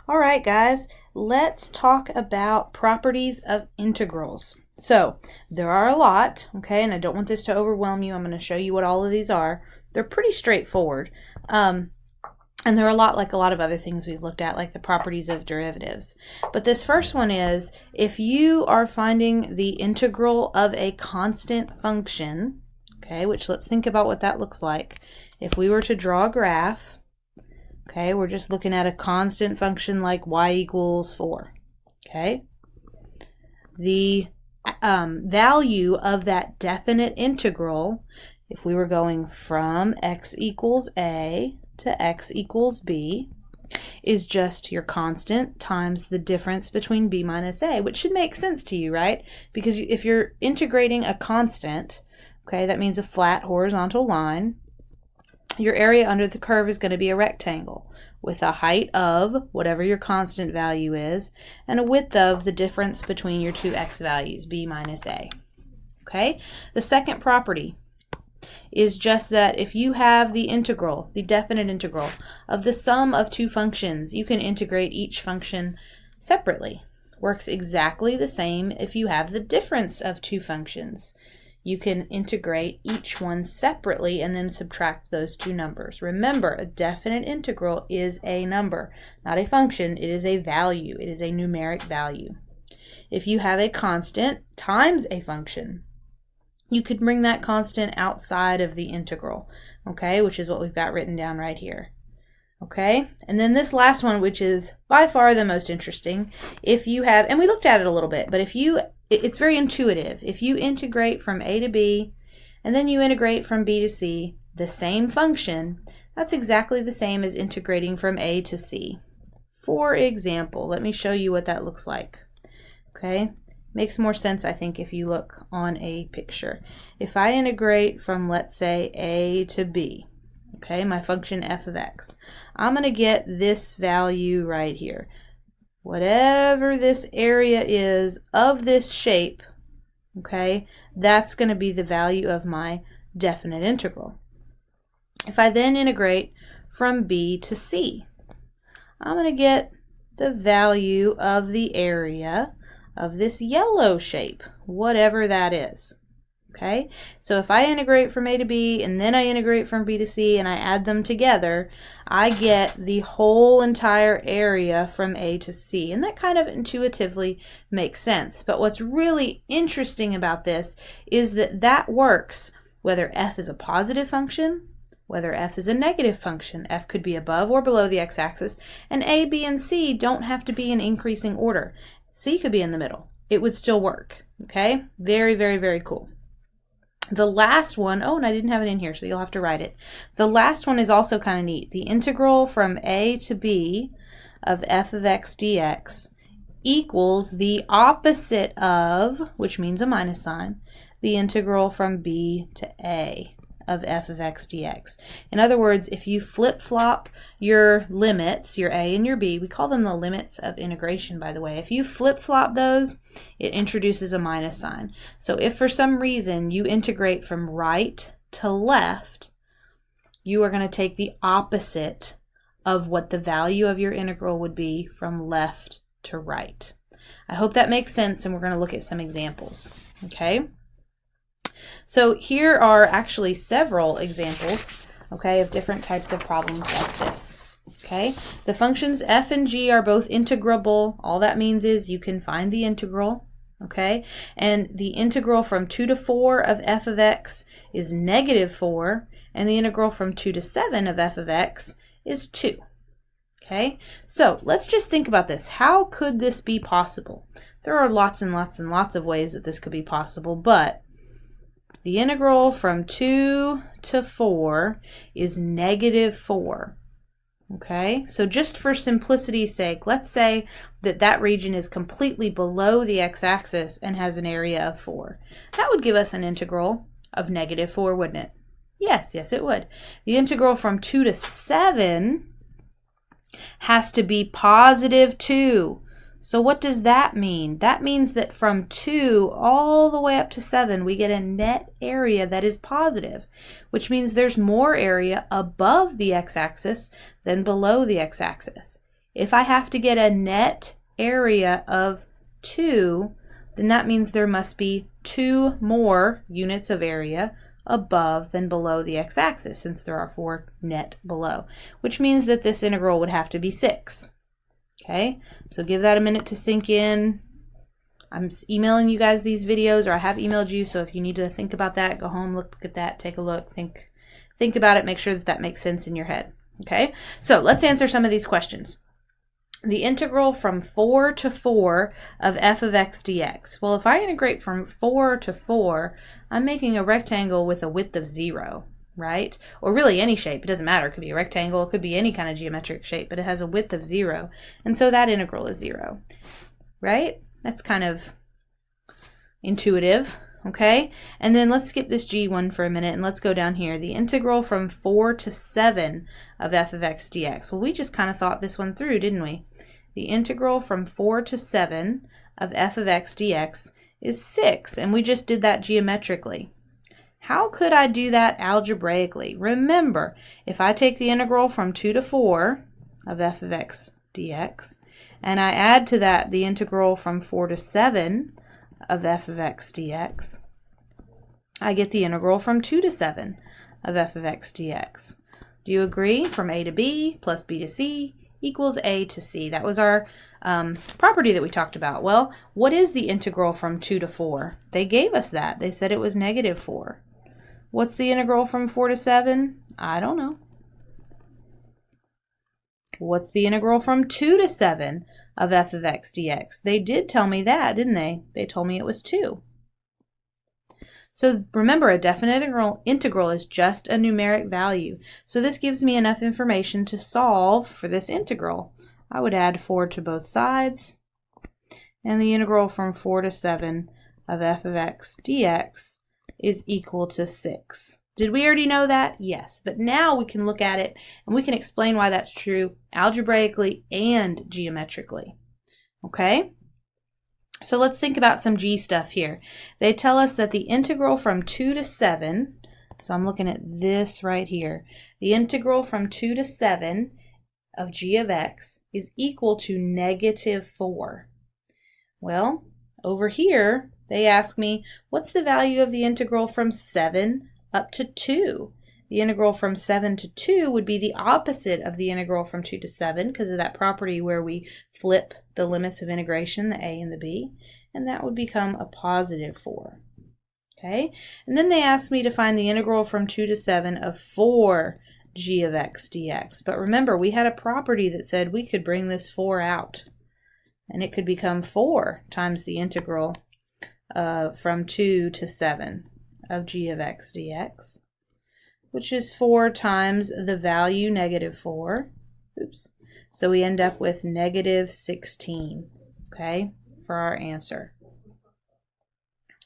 All right, guys, let's talk about properties of integrals. So there are a lot, okay, and I don't want this to overwhelm you. I'm going to show you what all of these are. They're pretty straightforward. And they're a lot like a lot of other things we've looked at, like the properties of derivatives. But this first one is, if you are finding the integral of a constant function, okay, which let's think about what that looks like. If we were to draw a graph, okay, we're just looking at a constant function like y equals 4, okay? The value of that definite integral, if we were going from x equals a to x equals b, is just your constant times the difference between b minus a, which should make sense to you, right? Because if you're integrating a constant, okay, that means a flat horizontal line, your area under the curve is going to be a rectangle with a height of whatever your constant value is and a width of the difference between your two x values, b minus a. Okay? The second property is just that if you have the integral, the definite integral of the sum of two functions, you can integrate each function separately. Works exactly the same if you have the difference of two functions. You can integrate each one separately and then subtract those two numbers. Remember, a definite integral is a number, not a function. It is a value. It is a numeric value. If you have a constant times a function, you could bring that constant outside of the integral, okay, which is what we've got written down right here. Okay, and then this last one, which is by far the most interesting, if you have, and we looked at it a little bit, but if you, it's very intuitive. If you integrate from a to b, and then you integrate from b to c, the same function, that's exactly the same as integrating from a to c. For example, let me show you what that looks like. Okay, makes more sense, I think, if you look on a picture. If I integrate from, let's say, a to b, okay, my function f of x, I'm going to get this value right here. Whatever this area is of this shape, okay, that's going to be the value of my definite integral. If I then integrate from b to c, I'm going to get the value of the area of this yellow shape, whatever that is. Okay, so if I integrate from a to b and then I integrate from b to c and I add them together, I get the whole entire area from a to c. And that kind of intuitively makes sense. But what's really interesting about this is that that works whether f is a positive function, whether f is a negative function. F could be above or below the x-axis, and a, b, and c don't have to be in increasing order. C could be in the middle. It would still work. Okay, very, very, very cool. The last one, oh, and I didn't have it in here, so you'll have to write it. The last one is also kind of neat. The integral from a to b of f of x dx equals the opposite of, which means a minus sign, the integral from b to a of f of x dx. In other words, if you flip-flop your limits, your a and your b, we call them the limits of integration, by the way. If you flip-flop those, it introduces a minus sign. So if for some reason you integrate from right to left, you are going to take the opposite of what the value of your integral would be from left to right. I hope that makes sense, and we're going to look at some examples. Okay? So here are actually several examples, okay, of different types of problems like this. Okay, the functions f and g are both integrable. All that means is you can find the integral, okay, and the integral from 2 to 4 of f of x is negative 4, and the integral from 2 to 7 of f of x is 2. Okay, so let's just think about this. How could this be possible? There are lots and lots and lots of ways that this could be possible, but the integral from 2 to 4 is negative 4. Okay, so just for simplicity's sake, let's say that that region is completely below the x-axis and has an area of 4. That would give us an integral of negative 4, wouldn't it? Yes, yes it would. The integral from 2 to 7 has to be positive 2. So what does that mean? That means that from 2 all the way up to 7, we get a net area that is positive, which means there's more area above the x-axis than below the x-axis. If I have to get a net area of 2, then that means there must be 2 more units of area above than below the x-axis, since there are 4 net below, which means that this integral would have to be 6. Okay, so give that a minute to sink in. I'm emailing you guys these videos, or I have emailed you, so if you need to think about that, go home, look at that, take a look, think about it, make sure that that makes sense in your head. Okay, so let's answer some of these questions. The integral from 4 to 4 of f of x dx. Well, if I integrate from 4 to 4, I'm making a rectangle with a width of 0, right? Or really any shape. It doesn't matter. It could be a rectangle. It could be any kind of geometric shape, but it has a width of 0. And so that integral is 0, right? That's kind of intuitive. Okay, and then let's skip this g one for a minute and let's go down here. The integral from 4 to 7 of f of x dx. Well, we just kind of thought this one through, didn't we? The integral from 4 to 7 of f of x dx is 6, and we just did that geometrically. How could I do that algebraically? Remember, if I take the integral from 2 to 4 of f of x dx, and I add to that the integral from 4 to 7 of f of x dx, I get the integral from 2 to 7 of f of x dx. Do you agree? From a to b plus b to c equals a to c. That was our property that we talked about. Well, what is the integral from 2 to 4? They gave us that. They said it was -4. What's the integral from 4 to 7? I don't know. What's the integral from 2 to 7 of f of x dx? They did tell me that, didn't they? They told me it was 2. So remember, a definite integral is just a numeric value. So this gives me enough information to solve for this integral. I would add 4 to both sides, and the integral from 4 to 7 of f of x dx is equal to 6. Did we already know that? Yes, but now we can look at it and we can explain why that's true algebraically and geometrically. Okay? So let's think about some g stuff here. They tell us that the integral from 2 to 7, so I'm looking at this right here, the integral from 2 to 7 of g of x is equal to -4. Well, over here, they ask me, what's the value of the integral from 7 up to 2? The integral from 7 to 2 would be the opposite of the integral from 2 to 7 because of that property where we flip the limits of integration, the a and the b, and that would become a +4. Okay, and then they asked me to find the integral from 2 to 7 of 4 g of x dx. But remember, we had a property that said we could bring this 4 out, and it could become 4 times the integral from 2 to 7 of g of x dx, which is 4 times the value -4. Oops. So we end up with -16, okay, for our answer.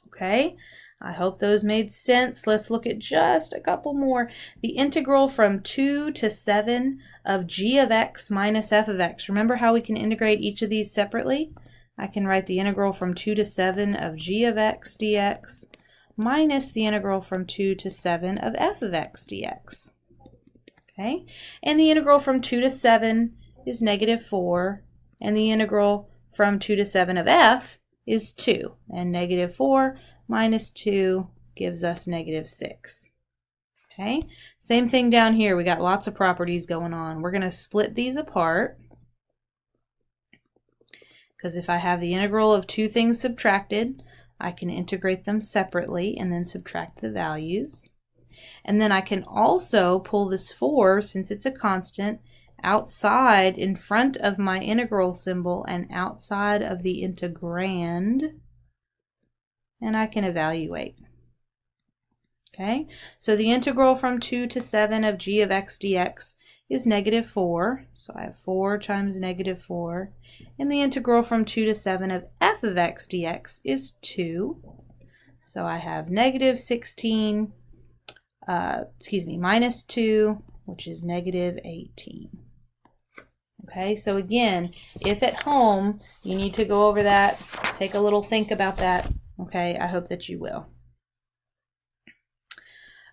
Okay, I hope those made sense. Let's look at just a couple more. The integral from 2 to 7 of g of x minus f of x. Remember how we can integrate each of these separately? I can write the integral from 2 to 7 of g of x dx minus the integral from 2 to 7 of f of x dx. Okay, and the integral from 2 to 7 is -4, and the integral from 2 to 7 of f is 2, and -4 minus 2 gives us -6. Okay, same thing down here. We got lots of properties going on. We're going to split these apart, because if I have the integral of two things subtracted, I can integrate them separately and then subtract the values. And then I can also pull this 4, since it's a constant, outside in front of my integral symbol and outside of the integrand, and I can evaluate. Okay, so the integral from 2 to 7 of g of x dx is -4, so I have 4 times -4, and the integral from 2 to 7 of f of x dx is 2, so I have -16, minus 2, which is -18. Okay, so again, if at home you need to go over that, take a little think about that. Okay, I hope that you will.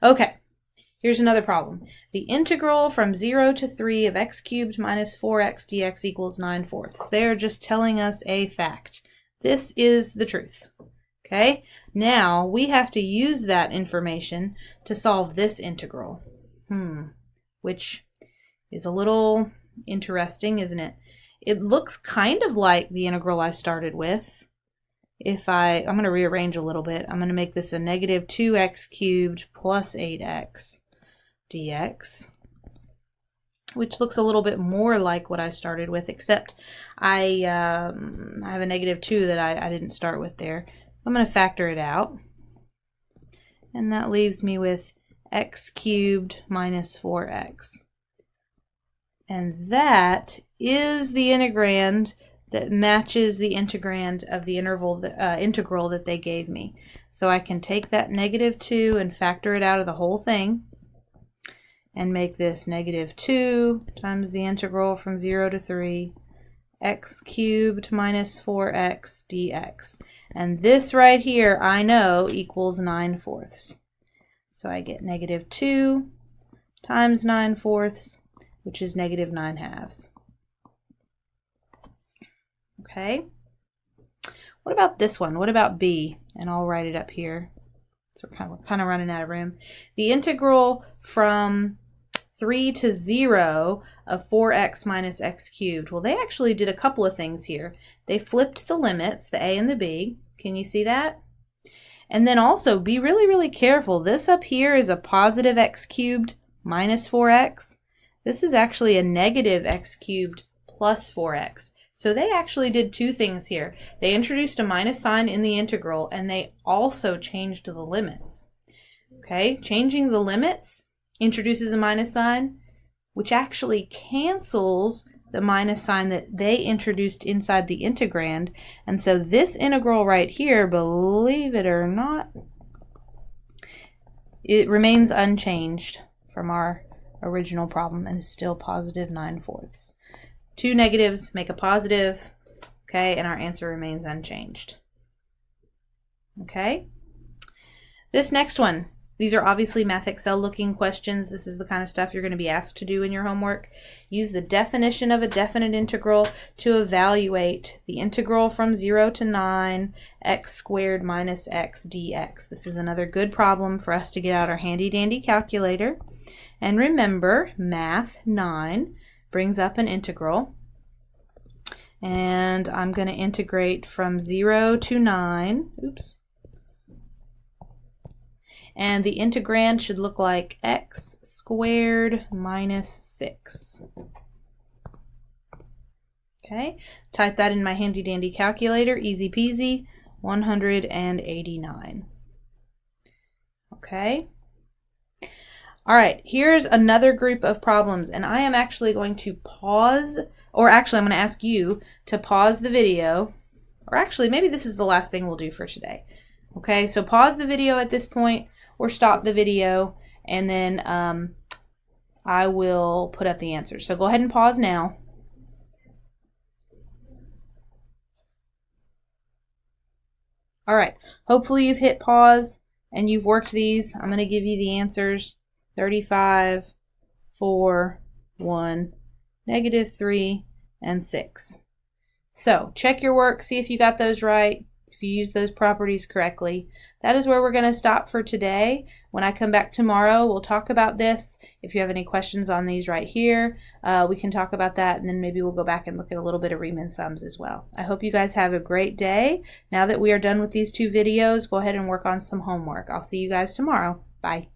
Okay, Here's another problem. The integral from 0 to 3 of x cubed minus 4x dx equals 9/4. They're just telling us a fact. This is the truth. Okay, now we have to use that information to solve this integral, which is a little interesting, isn't it? It looks kind of like the integral I started with. I'm going to rearrange a little bit. I'm going to make this a negative 2x cubed plus 8x dx, which looks a little bit more like what I started with, except I have a negative 2 that I didn't start with there. So I'm going to factor it out, and that leaves me with x cubed minus 4x. And that is the integrand that matches the integrand of the integral that they gave me. So I can take that negative 2 and factor it out of the whole thing and make this negative 2 times the integral from 0 to 3 x cubed minus 4x dx. And this right here I know equals 9/4. So I get negative 2 times 9/4, which is negative 9/2. Okay. What about this one? What about b? And I'll write it up here. So we're kind of running out of room. The integral from 3 to 0 of 4x minus x cubed. Well, they actually did a couple of things here. They flipped the limits, the a and the b. Can you see that? And then also be really, really careful. This up here is a positive x cubed minus 4x. This is actually a negative x cubed plus 4x. So they actually did two things here. They introduced a minus sign in the integral, and they also changed the limits. Okay, changing the limits introduces a minus sign, which actually cancels the minus sign that they introduced inside the integrand. And so this integral right here, believe it or not, it remains unchanged from our original problem and is still positive 9/4. Two negatives make a positive, okay, and our answer remains unchanged. Okay, this next one, these are obviously MathXL looking questions. This is the kind of stuff you're going to be asked to do in your homework. Use the definition of a definite integral to evaluate the integral from 0 to 9 x squared minus x dx. This is another good problem for us to get out our handy dandy calculator. And remember, Math 9 brings up an integral, and I'm going to integrate from 0 to 9. Oops. And the integrand should look like x squared minus 6. Okay, type that in my handy dandy calculator, easy peasy, 189. Okay. All right, here's another group of problems, and I am actually going to pause, or actually I'm going to ask you to pause the video, or actually maybe this is the last thing we'll do for today. Okay, so pause the video at this point, or stop the video, and then I will put up the answers. So go ahead and pause now. All right, hopefully you've hit pause and you've worked these. I'm going to give you the answers. 35, 4, 1, -3, and 6. So check your work, see if you got those right, if you use those properties correctly. That is where we're going to stop for today. When I come back tomorrow, we'll talk about this. If you have any questions on these right here, we can talk about that, and then maybe we'll go back and look at a little bit of Riemann sums as well. I hope you guys have a great day. Now that we are done with these two videos, go ahead and work on some homework. I'll see you guys tomorrow. Bye.